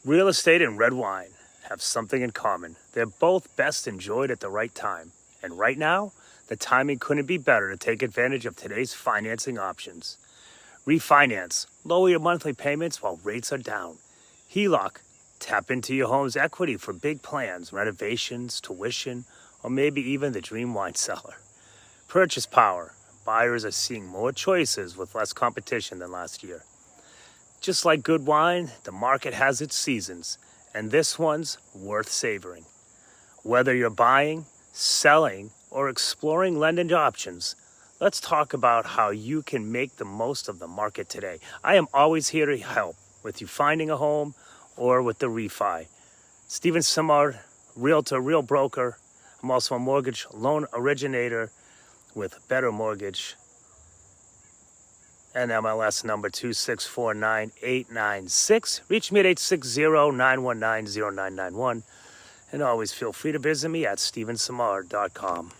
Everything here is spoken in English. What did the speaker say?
Real estate and red wine have something in common. They're both best enjoyed at the right time. And right now, the timing couldn't be better to take advantage of today's financing options. Refinance, lower your monthly payments while rates are down. HELOC, tap into your home's equity for big plans, renovations, tuition, or maybe even the dream wine cellar. Purchase power, buyers are seeing more choices with less competition than last year. Just like good wine, the market has its seasons, and this one's worth savoring. Whether you're buying, selling, or exploring lending options, let's talk about how you can make the most of the market today. I am always here to help with you finding a home or with the refi. Stephen Simard, Realtor, Real Broker. I'm also a mortgage loan originator with Better Mortgage. NMLS number 2649896. Reach me at 860-919-0991. And always feel free to visit me at stephensimard.com.